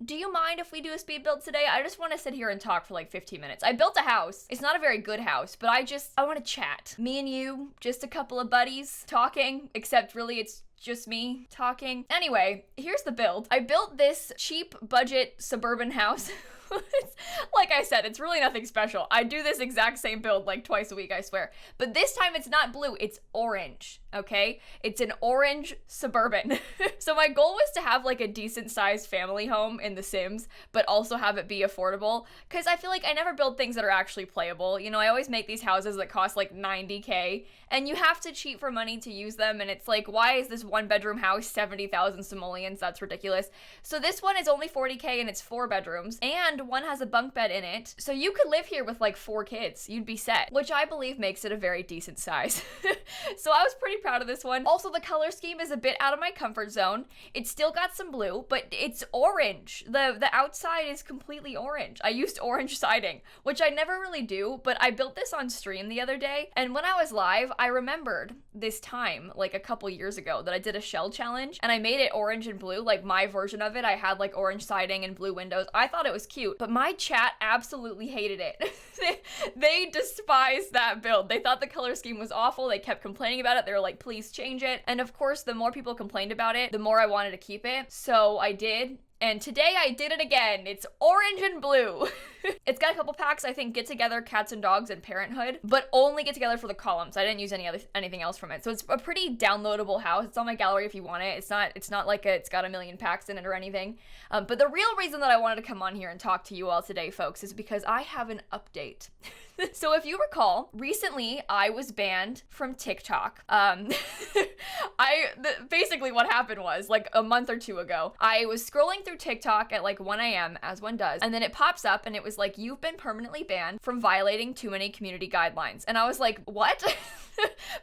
do you mind if we do a speed build today? I just want to sit here and talk for like 15 minutes. I built a house. It's not a very good house, but I want to chat. Me and you, just a couple of buddies talking, except really it's just me talking. Anyway, here's the build. I built this cheap budget suburban house. Like I said, it's really nothing special. I do this exact same build like twice a week, I swear. But this time it's not blue, it's orange, okay? It's an orange suburban. So my goal was to have like a decent sized family home in The Sims, but also have it be affordable. Because I feel like I never build things that are actually playable. You know, I always make these houses that cost like 90K, and you have to cheat for money to use them. And it's like, why is this 1-bedroom house 70,000 simoleons? That's ridiculous. So this one is only 40K and it's 4 bedrooms. And one has a bunk bed in it, so you could live here with like 4 kids. You'd be set, which I believe makes it a very decent size. So I was pretty proud of this one. Also, the color scheme is a bit out of my comfort zone. It's still got some blue, but it's orange. The outside is completely orange. I used orange siding, which I never really do, but I built this on stream the other day, and when I was live, I remembered this time, like a couple years ago, that I did a shell challenge, and I made it orange and blue, like my version of it. I had like orange siding and blue windows. I thought it was cute, but my chat absolutely hated it. They despised that build. They thought the color scheme was awful. They kept complaining about it. They were like, please change it. And of course, the more people complained about it, the more I wanted to keep it. So I did. And today I did it again. It's orange and blue. It's got a couple packs, I think, Get Together, Cats and Dogs, and Parenthood, but only Get Together for the columns. I didn't use anything else from it. So it's a pretty downloadable house. It's on my gallery if you want it. It's not like it's got a million packs in it or anything. But the real reason that I wanted to come on here and talk to you all today, folks, is because I have an update. So if you recall, recently I was banned from TikTok. Basically what happened was, like a month or two ago, I was scrolling through TikTok at like 1 a.m. as one does, and then it pops up and it was like, you've been permanently banned from violating too many community guidelines. And I was like, what?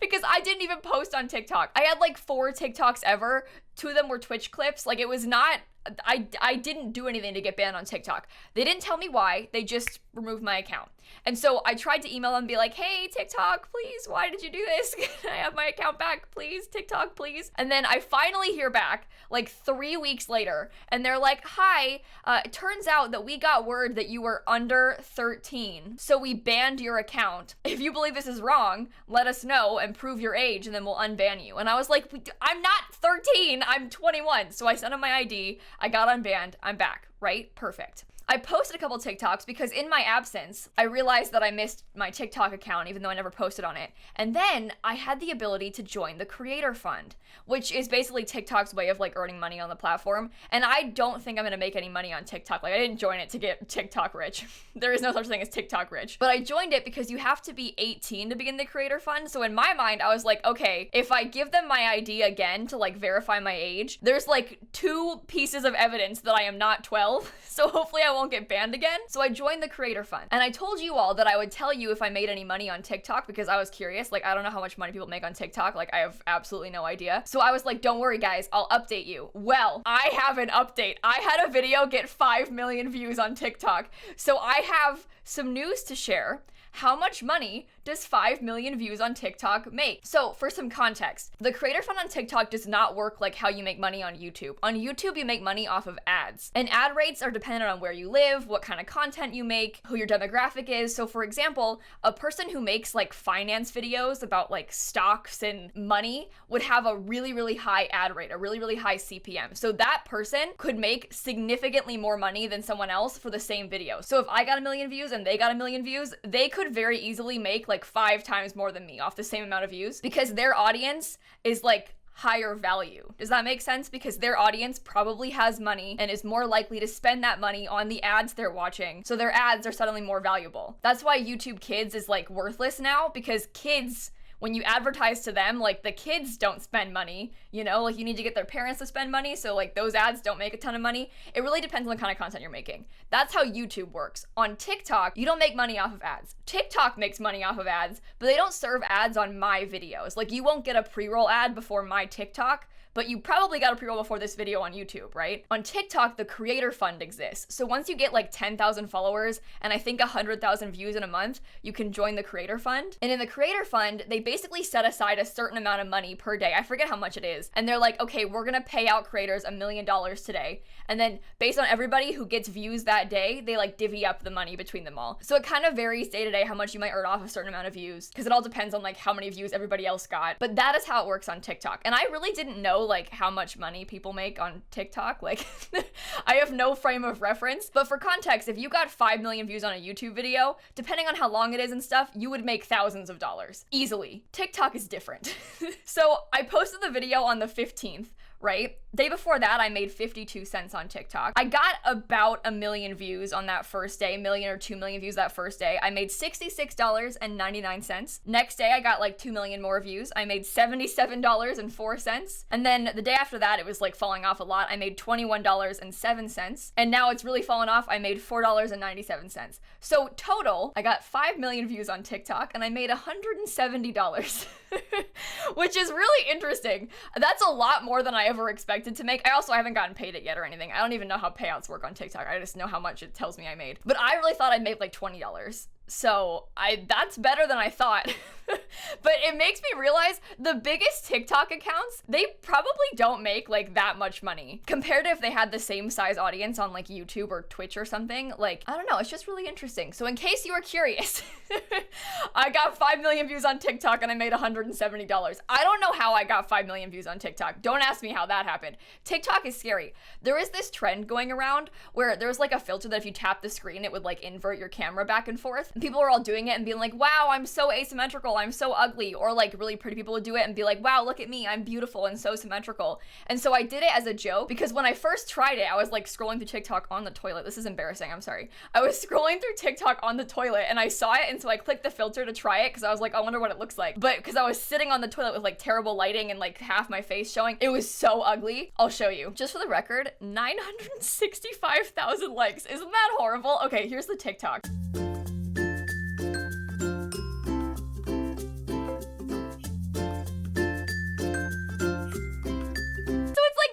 Because I didn't even post on TikTok. I had like 4 TikToks ever. 2 of them were Twitch clips. Like, it was not, I didn't do anything to get banned on TikTok. They didn't tell me why. They just removed my account. And so I tried to email them and be like, hey, TikTok, please, why did you do this? Can I have my account back, please? TikTok, please. And then I finally hear back like 3 weeks later, and they're like, hi, it turns out that we got word that you were under 13, so we banned your account. If you believe this is wrong, let us know and prove your age, and then we'll unban you. And I was like, I'm not 13, I'm 21. So I sent them my ID, I got unbanned, I'm back, right? Perfect. I posted a couple TikToks because in my absence, I realized that I missed my TikTok account even though I never posted on it. And then I had the ability to join the Creator Fund, which is basically TikTok's way of like earning money on the platform. And I don't think I'm gonna make any money on TikTok. Like, I didn't join it to get TikTok rich. There is no such thing as TikTok rich. But I joined it because you have to be 18 to begin the Creator Fund. So in my mind, I was like, okay, if I give them my ID again to like verify my age, there's like 2 pieces of evidence that I am not 12. So hopefully I won't get banned again. So I joined the Creator Fund, and I told you all that I would tell you if I made any money on TikTok because I was curious. Like, I don't know how much money people make on TikTok. Like, I have absolutely no idea. So I was like, don't worry guys, I'll update you. Well, I have an update. I had a video get 5 million views on TikTok. So I have some news to share. How much money does 5 million views on TikTok make? So for some context, the Creator Fund on TikTok does not work like how you make money on YouTube. On YouTube, you make money off of ads, and ad rates are dependent on where you live, what kind of content you make, who your demographic is. So for example, a person who makes like finance videos about like stocks and money would have a really, really high ad rate, a really, really high CPM. So that person could make significantly more money than someone else for the same video. So if I got 1 million views and they got 1 million views, they could very easily make like 5 times more than me off the same amount of views because their audience is like higher value. Does that make sense? Because their audience probably has money and is more likely to spend that money on the ads they're watching. So their ads are suddenly more valuable. That's why YouTube Kids is like worthless now, because kids, when you advertise to them, like the kids don't spend money, you know, like you need to get their parents to spend money. So like those ads don't make a ton of money. It really depends on the kind of content you're making. That's how YouTube works. On TikTok, you don't make money off of ads. TikTok makes money off of ads, but they don't serve ads on my videos. Like, you won't get a pre-roll ad before my TikTok, but you probably got a pre-roll before this video on YouTube, right? On TikTok, the creator fund exists. So once you get like 10,000 followers and I think 100,000 views in a month, you can join the creator fund. And in the creator fund, they basically set aside a certain amount of money per day. I forget how much it is. And they're like, okay, we're gonna pay out creators $1 million today. And then based on everybody who gets views that day, they like divvy up the money between them all. So it kind of varies day to day how much you might earn off a certain amount of views, because it all depends on like how many views everybody else got. But that is how it works on TikTok. And I really didn't know like how much money people make on TikTok. Like I have no frame of reference. But for context, if you got 5 million views on a YouTube video, depending on how long it is and stuff, you would make thousands of dollars easily. TikTok is different. So I posted the video on the 15th, right? Day before that, I made 52 cents on TikTok. I got about 1 million views on that first day, 1 million or 2 million views that first day. I made $66.99. Next day, I got like 2 million more views. I made $77.04. And then the day after that, it was like falling off a lot. I made $21.07. And now it's really fallen off. I made $4.97. So total, I got 5 million views on TikTok and I made $170, which is really interesting. That's a lot more than I ever expected to make. I haven't gotten paid it yet or anything. I don't even know how payouts work on TikTok. I just know how much it tells me I made. But I really thought I'd make like $20. So that's better than I thought. But it makes me realize the biggest TikTok accounts, they probably don't make like that much money compared to if they had the same size audience on like YouTube or Twitch or something. Like, I don't know, it's just really interesting. So in case you were curious, I got 5 million views on TikTok and I made $170. I don't know how I got 5 million views on TikTok. Don't ask me how that happened. TikTok is scary. There is this trend going around where there's like a filter that if you tap the screen, it would like invert your camera back and forth. And people are all doing it and being like, wow, I'm so asymmetrical, I'm so ugly. Or like really pretty people would do it and be like, wow, look at me, I'm beautiful and so symmetrical. And so I did it as a joke because when I first tried it, I was like scrolling through TikTok on the toilet. This is embarrassing, I'm sorry. I was scrolling through TikTok on the toilet and I saw it, and so I clicked the filter to try it because I was like, I wonder what it looks like. But because I was sitting on the toilet with like terrible lighting and like half my face showing, it was so ugly. I'll show you. Just for the record, 965,000 likes. Isn't that horrible? Okay, here's the TikTok.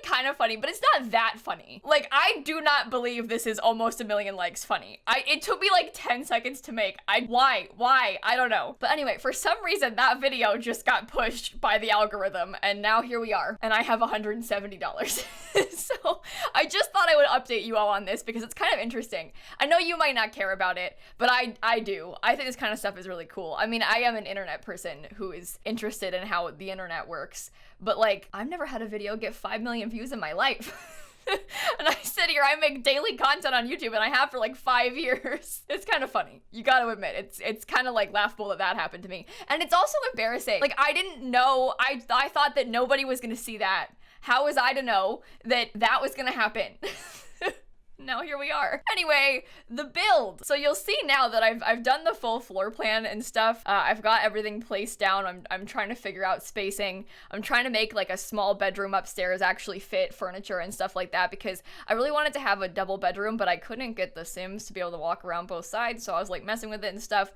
Kind of funny, but it's not that funny. Like, I do not believe this is almost 1 million likes funny. It took me like 10 seconds to make. Why? I don't know. But anyway, for some reason, that video just got pushed by the algorithm, and now here we are, and I have $170. So I just thought I would update you all on this because it's kind of interesting. I know you might not care about it, but I do. I think this kind of stuff is really cool. I mean, I am an internet person who is interested in how the internet works, but like, I've never had a video get 5 million views in my life. And I sit here, I make daily content on YouTube, and I have for like 5 years. It's kind of funny. You gotta admit, it's kind of like laughable that happened to me. And it's also embarrassing. Like, I didn't know, I thought that nobody was gonna see that. How was I to know that that was gonna happen? Now here we are. Anyway, the build. So you'll see now that I've done the full floor plan and stuff. I've got everything placed down. I'm trying to figure out spacing. I'm trying to make like a small bedroom upstairs actually fit furniture and stuff like that because I really wanted to have a double bedroom, but I couldn't get the Sims to be able to walk around both sides. So I was like messing with it and stuff.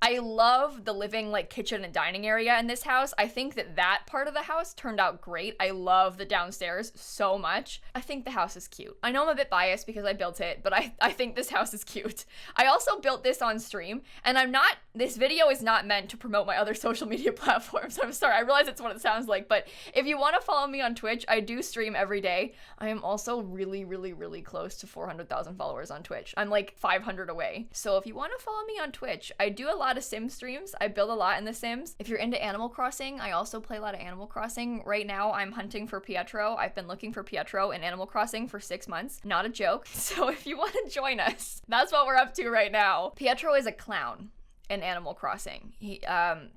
I love the living, like, kitchen and dining area in this house. I think that part of the house turned out great. I love the downstairs so much. I think the house is cute. I know I'm a bit biased because I built it, but I think this house is cute. I also built this on stream, and this video is not meant to promote my other social media platforms. I'm sorry, I realize it's what it sounds like, but if you want to follow me on Twitch, I do stream every day. I am also really, really, really close to 400,000 followers on Twitch. I'm like 500 away. So if you want to follow me on Twitch, I do a lot of Sim streams. I build a lot in The Sims. If you're into Animal Crossing, I also play a lot of Animal Crossing. Right now, I'm hunting for Pietro. I've been looking for Pietro in Animal Crossing for 6 months. Not a joke. So if you want to join us, that's what we're up to right now. Pietro is a clown in Animal Crossing.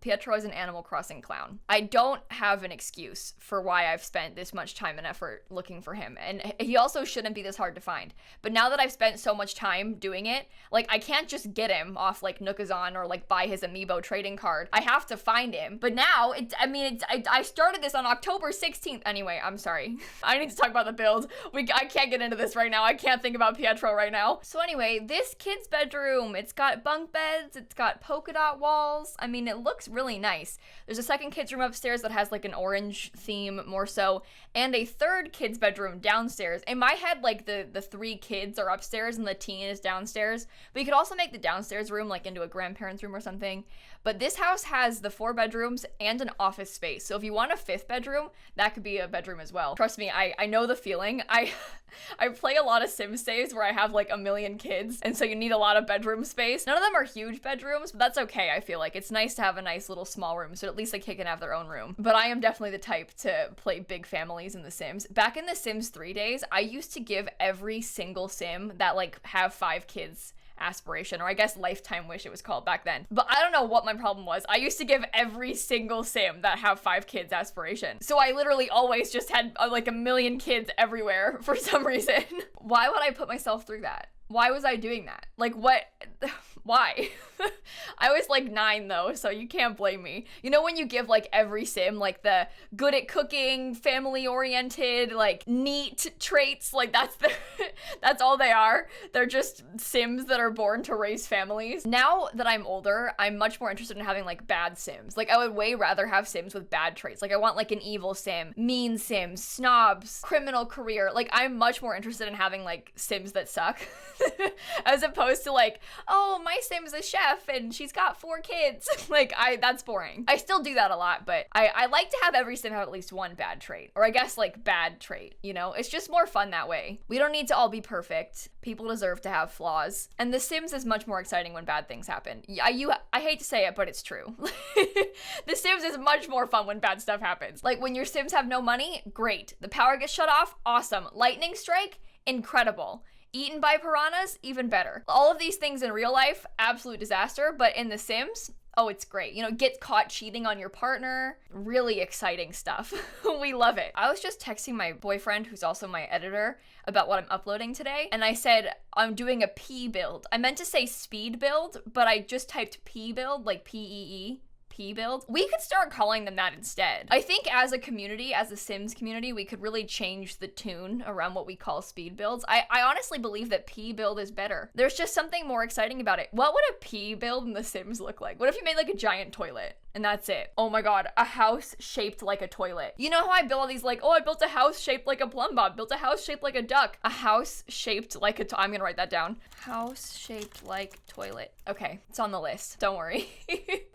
Pietro is an Animal Crossing clown. I don't have an excuse for why I've spent this much time and effort looking for him, and he also shouldn't be this hard to find. But now that I've spent so much time doing it, like, I can't just get him off like Nookazon or like buy his amiibo trading card. I have to find him. But now, I started this on October 16th. Anyway, I'm sorry. I need to talk about the build. I can't get into this right now. I can't think about Pietro right now. So anyway, this kid's bedroom, it's got bunk beds, it's got polka dot walls. I mean, it looks really nice. There's a second kid's room upstairs that has like an orange theme more so, and a third kid's bedroom downstairs. In my head, like the 3 kids are upstairs and the teen is downstairs, but you could also make the downstairs room like into a grandparent's room or something. But this house has the 4 bedrooms and an office space. So if you want a 5th bedroom, that could be a bedroom as well. Trust me, I know the feeling. I play a lot of Sims saves where I have like a million kids, and so you need a lot of bedroom space. None of them are huge bedrooms, but that's okay. I feel like it's nice to have a nice little small room, so at least the kid can have their own room. But I am definitely the type to play big families in The Sims. Back in The Sims 3 days, I used to give every single sim that like have 5 kids aspiration, or I guess lifetime wish it was called back then. But I don't know what my problem was. I used to give every single sim that have 5 kids aspiration. So I literally always just had like a million kids everywhere for some reason. Why would I put myself through that? Why was I doing that? Like, what? Why? I was like 9 though, so you can't blame me. You know when you give like every sim like the good at cooking, family oriented, like neat traits, like that's all they are. They're just sims that are born to raise families. Now that I'm older, I'm much more interested in having like bad sims. Like I would way rather have sims with bad traits. Like I want like an evil sim, mean sims, snobs, criminal career. Like I'm much more interested in having like sims that suck as opposed to like, oh, my sim's a chef and she's got 4 kids. Like that's boring. I still do that a lot, but I like to have every sim have at least one bad trait, or I guess like bad trait, you know? It's just more fun that way. We don't need to all be perfect. People deserve to have flaws. And The Sims is much more exciting when bad things happen. I hate to say it, but it's true. The Sims is much more fun when bad stuff happens. Like when your Sims have no money, great. The power gets shut off, awesome. Lightning strike, incredible. Eaten by piranhas, even better. All of these things in real life, absolute disaster, but in The Sims, oh, it's great. You know, get caught cheating on your partner, really exciting stuff. We love it. I was just texting my boyfriend, who's also my editor, about what I'm uploading today, and I said I'm doing a P build. I meant to say speed build, but I just typed P build, like P-E-E. P build. We could start calling them that instead. I think as a community, as a Sims community, we could really change the tune around what we call speed builds. I honestly believe that P build is better. There's just something more exciting about it. What would a P build in The Sims look like? What if you made like a giant toilet? And that's it. Oh my god, a house shaped like a toilet. You know how I build all these like, oh, I built a house shaped like a plumb bob, built a house shaped like a duck. A house shaped like a I'm gonna write that down. House shaped like toilet. Okay, it's on the list. Don't worry.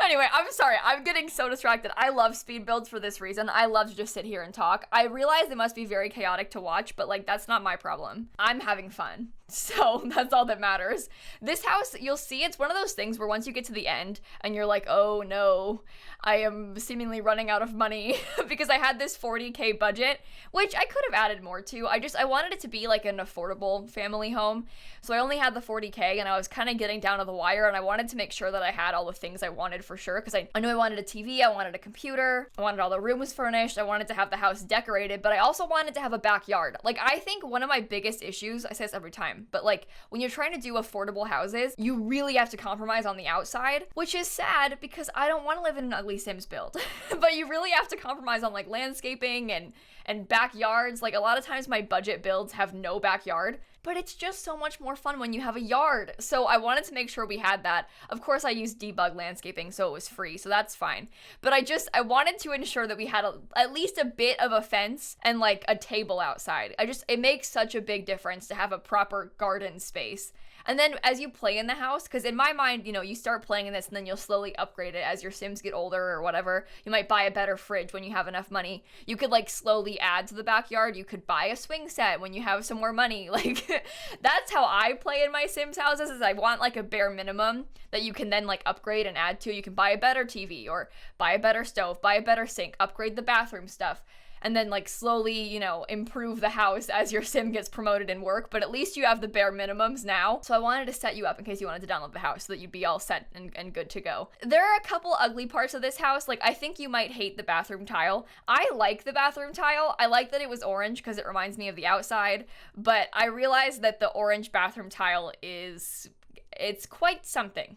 Anyway, I'm sorry. I'm getting so distracted. I love speed builds for this reason. I love to just sit here and talk. I realize they must be very chaotic to watch, but like that's not my problem. I'm having fun. So that's all that matters. This house, you'll see, it's one of those things where once you get to the end and you're like, oh no, I am seemingly running out of money because I had this 40K budget, which I could have added more to. I wanted it to be like an affordable family home. So I only had the 40K and I was kind of getting down to the wire, and I wanted to make sure that I had all the things I wanted for sure, because I knew I wanted a TV, I wanted a computer, I wanted all the rooms furnished, I wanted to have the house decorated, but I also wanted to have a backyard. Like I think one of my biggest issues, I say this every time, but like when you're trying to do affordable houses, you really have to compromise on the outside, which is sad because I don't want to live in an ugly Sims build. But you really have to compromise on like landscaping and backyards. Like a lot of times my budget builds have no backyard, but it's just so much more fun when you have a yard. So I wanted to make sure we had that. Of course I used debug landscaping, so it was free, so that's fine. But I wanted to ensure that we had at least a bit of a fence and like a table outside. It makes such a big difference to have a proper garden space. And then as you play in the house, because in my mind, you know, you start playing in this and then you'll slowly upgrade it as your Sims get older or whatever. You might buy a better fridge when you have enough money. You could like slowly add to the backyard. You could buy a swing set when you have some more money. Like that's how I play in my Sims houses, is I want like a bare minimum that you can then like upgrade and add to. You can buy a better TV or buy a better stove, buy a better sink, upgrade the bathroom stuff, and then like slowly, you know, improve the house as your sim gets promoted in work. But at least you have the bare minimums now. So I wanted to set you up in case you wanted to download the house so that you'd be all set and good to go. There are a couple ugly parts of this house. Like I think you might hate the bathroom tile. I like the bathroom tile. I like that it was orange because it reminds me of the outside. But I realized that the orange bathroom tile it's quite something.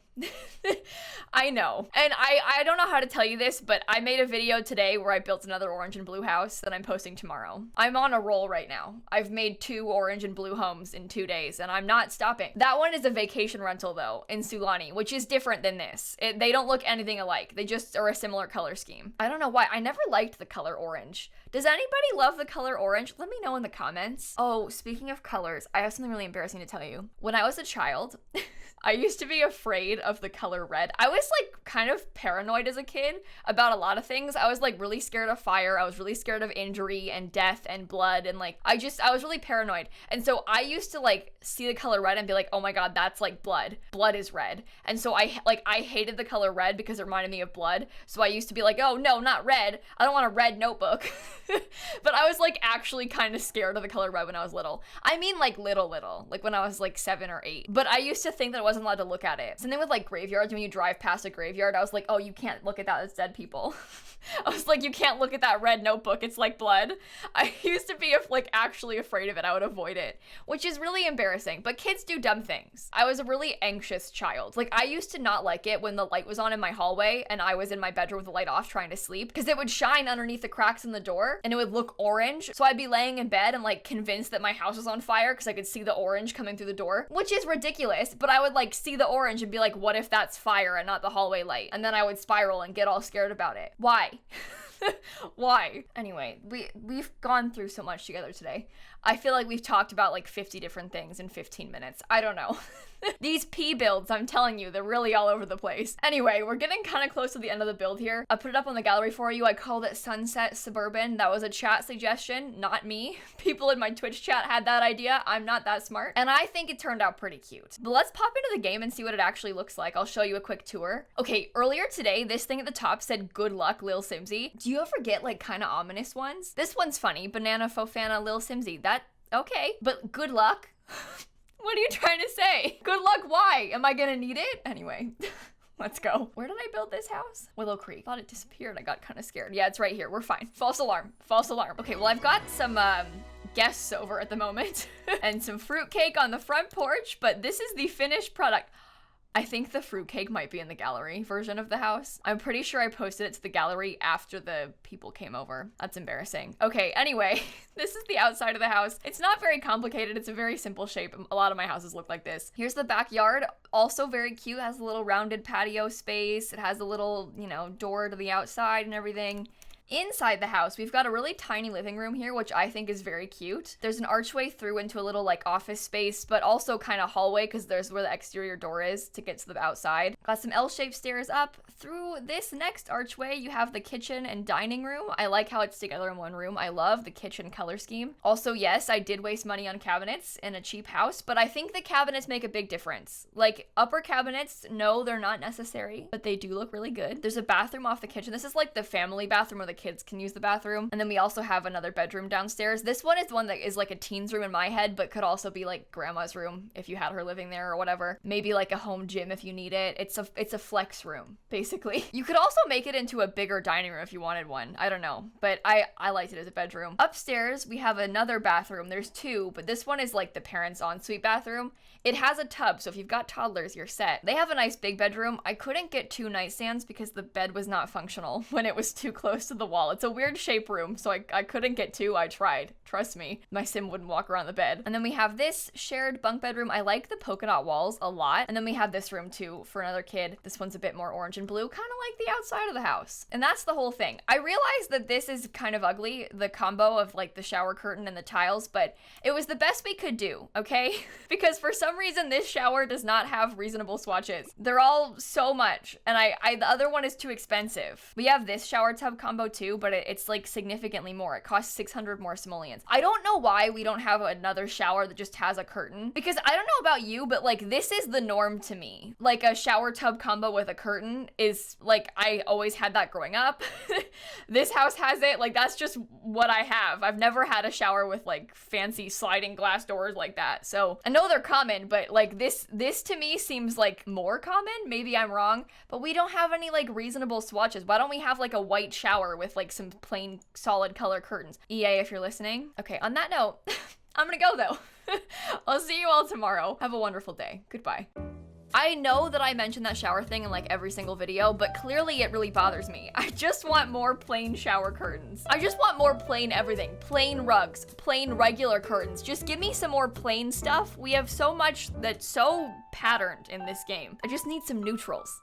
I know. And I don't know how to tell you this, but I made a video today where I built another orange and blue house that I'm posting tomorrow. I'm on a roll right now. I've made 2 orange and blue homes in 2 days, and I'm not stopping. That one is a vacation rental, though, in Sulani, which is different than this. They don't look anything alike. They just are a similar color scheme. I don't know why. I never liked the color orange. Does anybody love the color orange? Let me know in the comments. Oh, speaking of colors, I have something really embarrassing to tell you. When I was a child, I used to be afraid of the color red. I was like kind of paranoid as a kid about a lot of things. I was like really scared of fire. I was really scared of injury and death and blood, and like I was really paranoid. And so I used to like see the color red and be like, oh my god, that's like blood. Blood is red. And so I hated the color red because it reminded me of blood. So I used to be like, oh no, not red. I don't want a red notebook. But I was like actually kind of scared of the color red when I was little. I mean like little, like when I was like 7 or 8. But I used to think that I wasn't allowed to look at it. Something with like graveyards, when you drive past a graveyard, I was like, oh, you can't look at that, it's dead people. I was like, you can't look at that red notebook, it's like blood. I used to be like actually afraid of it. I would avoid it, which is really embarrassing, but kids do dumb things. I was a really anxious child. Like I used to not like it when the light was on in my hallway and I was in my bedroom with the light off trying to sleep, because it would shine underneath the cracks in the door and it would look orange. So I'd be laying in bed and like convinced that my house was on fire because I could see the orange coming through the door, which is ridiculous, but I would like see the orange and be like, what if that's fire and not the hallway light? And then I would spiral and get all scared about it. Why? Why? Anyway, we've gone through so much together today. I feel like we've talked about like 50 different things in 15 minutes. I don't know. These P builds, I'm telling you, they're really all over the place. Anyway, we're getting kind of close to the end of the build here. I put it up on the gallery for you. I called it Sunset Suburban. That was a chat suggestion, not me. People in my Twitch chat had that idea. I'm not that smart. And I think it turned out pretty cute. But let's pop into the game and see what it actually looks like. I'll show you a quick tour. Okay, earlier today, this thing at the top said, good luck, lilsimsie. Do you ever get like kind of ominous ones? This one's funny. Banana Fofana lilsimsie. Okay, but good luck? What are you trying to say? Good luck, why? Am I gonna need it? Anyway, let's go. Where did I build this house? Willow Creek. Thought it disappeared. I got kind of scared. Yeah, it's right here. We're fine. False alarm. False alarm. Okay, well, I've got some guests over at the moment and some fruitcake on the front porch, but this is the finished product. I think the fruitcake might be in the gallery version of the house. I'm pretty sure I posted it to the gallery after the people came over. That's embarrassing. Okay, anyway, this is the outside of the house. It's not very complicated. It's a very simple shape. A lot of my houses look like this. Here's the backyard. Also very cute. It has a little rounded patio space. It has a little, door to the outside and everything. Inside the house, we've got a really tiny living room here, which I think is very cute. There's an archway through into a little like office space, but also kind of hallway because there's where the exterior door is to get to the outside. Got some L-shaped stairs up. Through this next archway, you have the kitchen and dining room. I like how it's together in one room. I love the kitchen color scheme. Also, yes, I did waste money on cabinets in a cheap house, but I think the cabinets make a big difference. Like upper cabinets, no, they're not necessary, but they do look really good. There's a bathroom off the kitchen. This is like the family bathroom where the kids can use the bathroom. And then we also have another bedroom downstairs. This one is the one that is like a teen's room in my head, but could also be like grandma's room if you had her living there or whatever. Maybe like a home gym if you need it. It's a flex room, basically. You could also make it into a bigger dining room if you wanted one. I don't know, but I liked it as a bedroom. Upstairs, we have another bathroom. There's 2, but this one is like the parents' ensuite bathroom. It has a tub, so if you've got toddlers, you're set. They have a nice big bedroom. I couldn't get 2 nightstands because the bed was not functional when it was too close to the wall. It's a weird shape room, so I couldn't get 2. I tried. Trust me. My sim wouldn't walk around the bed. And then we have this shared bunk bedroom. I like the polka dot walls a lot. And then we have this room too for another kid. This one's a bit more orange and blue, kind of like the outside of the house. And that's the whole thing. I realized that this is kind of ugly, the combo of like the shower curtain and the tiles, but it was the best we could do, okay? Because for some reason, this shower does not have reasonable swatches. They're all so much, and the other one is too expensive. We have this shower tub combo too, but it's like significantly more. It costs 600 more simoleons. I don't know why we don't have another shower that just has a curtain, because I don't know about you, but like this is the norm to me. Like a shower tub combo with a curtain is like, I always had that growing up. This house has it. Like that's just what I have. I've never had a shower with like fancy sliding glass doors like that. So I know they're common, but like this to me seems like more common. Maybe I'm wrong, but we don't have any like reasonable swatches. Why don't we have like a white shower with like some plain solid color curtains? EA, if you're listening. Okay, on that note, I'm gonna go though. I'll see you all tomorrow. Have a wonderful day. Goodbye. I know that I mentioned that shower thing in like every single video, but clearly it really bothers me. I just want more plain shower curtains. I just want more plain everything. Plain rugs, plain regular curtains. Just give me some more plain stuff. We have so much that's so patterned in this game. I just need some neutrals.